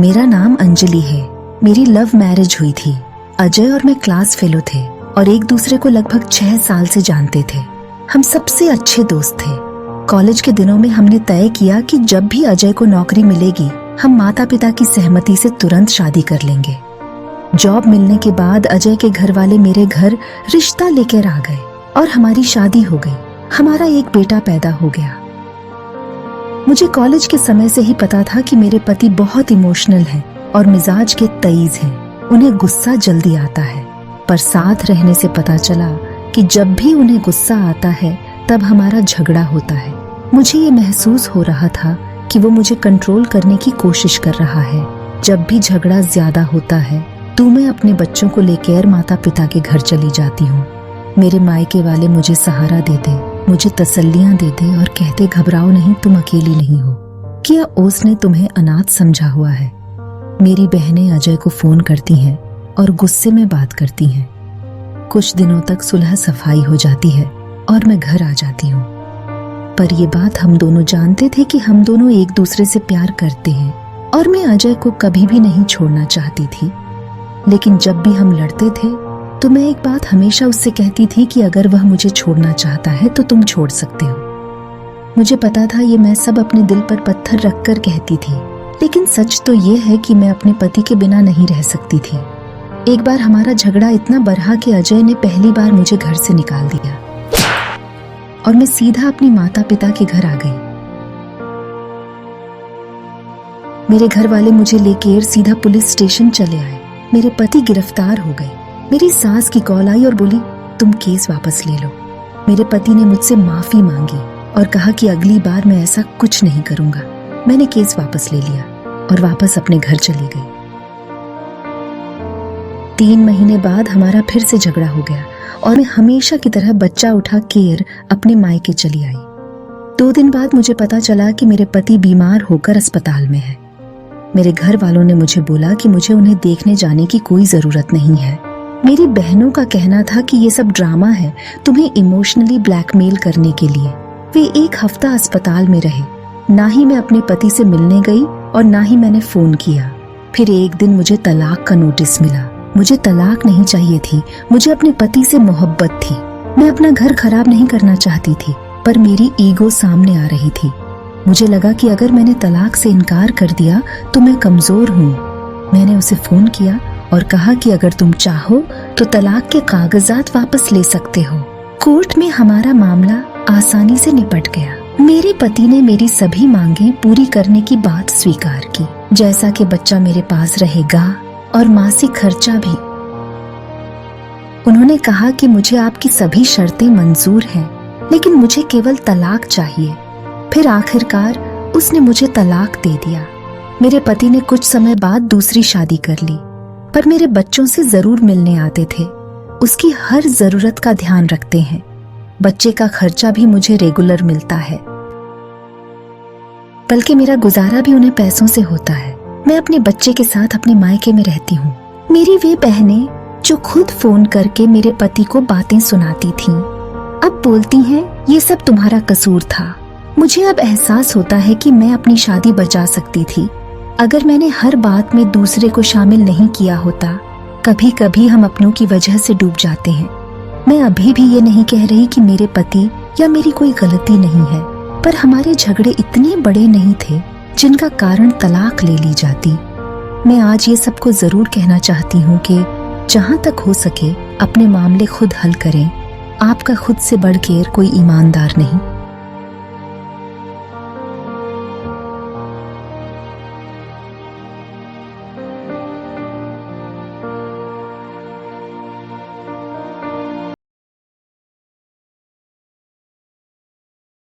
मेरा नाम अंजलि है। मेरी लव मैरिज हुई थी। अजय और मैं क्लास फेलो थे और एक दूसरे को लगभग 6 साल से जानते थे। हम सबसे अच्छे दोस्त थे। कॉलेज के दिनों में हमने तय किया कि जब भी अजय को नौकरी मिलेगी हम माता पिता की सहमति से तुरंत शादी कर लेंगे। जॉब मिलने के बाद अजय के घर वाले मेरे घर रिश्ता लेकर आ गए और हमारी शादी हो गई। हमारा एक बेटा पैदा हो गया। मुझे कॉलेज के समय से ही पता था कि मेरे पति बहुत इमोशनल हैं और मिजाज के तेज हैं। उन्हें गुस्सा जल्दी आता है, पर साथ रहने से पता चला कि जब भी उन्हें गुस्सा आता है तब हमारा झगड़ा होता है। मुझे ये महसूस हो रहा था कि वो मुझे कंट्रोल करने की कोशिश कर रहा है। जब भी झगड़ा ज्यादा होता है तो मैं अपने बच्चों को लेकर माता पिता के घर चली जाती हूँ। मेरे मायके वाले मुझे सहारा देते, मुझे तसल्लियां देते और कहते घबराओ नहीं, तुम अकेली नहीं हो। क्या उसने तुम्हें अनाथ समझा हुआ है। मेरी बहनें अजय को फोन करती हैं और गुस्से में बात करती हैं। कुछ दिनों तक सुलह सफाई हो जाती है और मैं घर आ जाती हूँ। पर ये बात हम दोनों जानते थे कि हम दोनों एक दूसरे से प्यार करते हैं और मैं अजय को कभी भी नहीं छोड़ना चाहती थी। लेकिन जब भी हम लड़ते थे तो मैं एक बात हमेशा उससे कहती थी कि अगर वह मुझे छोड़ना चाहता है तो तुम छोड़ सकते हो। मुझे पता था ये मैं सब अपने दिल पर पत्थर रखकर कहती थी, लेकिन सच तो ये है कि मैं अपने पति के बिना नहीं रह सकती थी। एक बार हमारा झगड़ा इतना बढ़ा कि अजय ने पहली बार मुझे घर से निकाल दिया और मैं सीधा अपनी माता पिता के घर आ गई। मेरे घर वाले मुझे लेकर सीधा पुलिस स्टेशन चले आए। मेरे पति गिरफ्तार हो गए। मेरी सास की कॉल आई और बोली तुम केस वापस ले लो। मेरे पति ने मुझसे माफी मांगी और कहा कि अगली बार मैं ऐसा कुछ नहीं करूंगा। मैंने केस वापस ले लिया और वापस अपने घर चली गई। 3 महीने बाद हमारा फिर से झगड़ा हो गया और मैं हमेशा की तरह बच्चा उठा केर अपने मायके चली आई। 2 दिन बाद मुझे पता चला कि मेरे पति बीमार होकर अस्पताल में है। मेरे घर वालों ने मुझे बोला कि मुझे उन्हें देखने जाने की कोई जरूरत नहीं है। मेरी बहनों का कहना था कि ये सब ड्रामा है, तुम्हें इमोशनली ब्लैकमेल करने के लिए। वे 1 हफ्ता अस्पताल में रहे। ना ही मैं अपने पति से मिलने गई और ना ही मैंने फोन किया। फिर एक दिन मुझे तलाक का नोटिस मिला। मुझे तलाक नहीं चाहिए थी, मुझे अपने पति से मोहब्बत थी। मैं अपना घर खराब नहीं करना चाहती थी, पर मेरी ईगो सामने आ रही थी। मुझे लगा कि अगर मैंने तलाक से इनकार कर दिया तो मैं कमजोर हूँ। मैंने उसे फोन किया और कहा कि अगर तुम चाहो तो तलाक के कागजात वापस ले सकते हो। कोर्ट में हमारा मामला आसानी से निपट गया। मेरे पति ने मेरी सभी मांगें पूरी करने की बात स्वीकार की, जैसा कि बच्चा मेरे पास रहेगा और मासिक खर्चा भी। उन्होंने कहा कि मुझे आपकी सभी शर्तें मंजूर हैं, लेकिन मुझे केवल तलाक चाहिए। फिर आखिरकार उसने मुझे तलाक दे दिया। मेरे पति ने कुछ समय बाद दूसरी शादी कर ली, पर मेरे बच्चों से जरूर मिलने आते थे। उसकी हर जरूरत का ध्यान रखते हैं। बच्चे का खर्चा भी मुझे रेगुलर मिलता है, बल्कि मेरा गुजारा भी उन्हें पैसों से होता है। मैं अपने बच्चे के साथ अपने मायके में रहती हूँ। मेरी वे बहनें जो खुद फोन करके मेरे पति को बातें सुनाती थीं, अब बोलती हैं ये सब तुम्हारा कसूर था। मुझे अब एहसास होता है कि मैं अपनी शादी बचा सकती थी अगर मैंने हर बात में दूसरे को शामिल नहीं किया होता। कभी कभी हम अपनों की वजह से डूब जाते हैं। मैं अभी भी ये नहीं कह रही कि मेरे पति या मेरी कोई गलती नहीं है, पर हमारे झगड़े इतने बड़े नहीं थे जिनका कारण तलाक ले ली जाती। मैं आज ये सबको जरूर कहना चाहती हूँ कि जहाँ तक हो सके अपने मामले खुद हल करें। आपका खुद से बढ़कर कोई ईमानदार नहीं।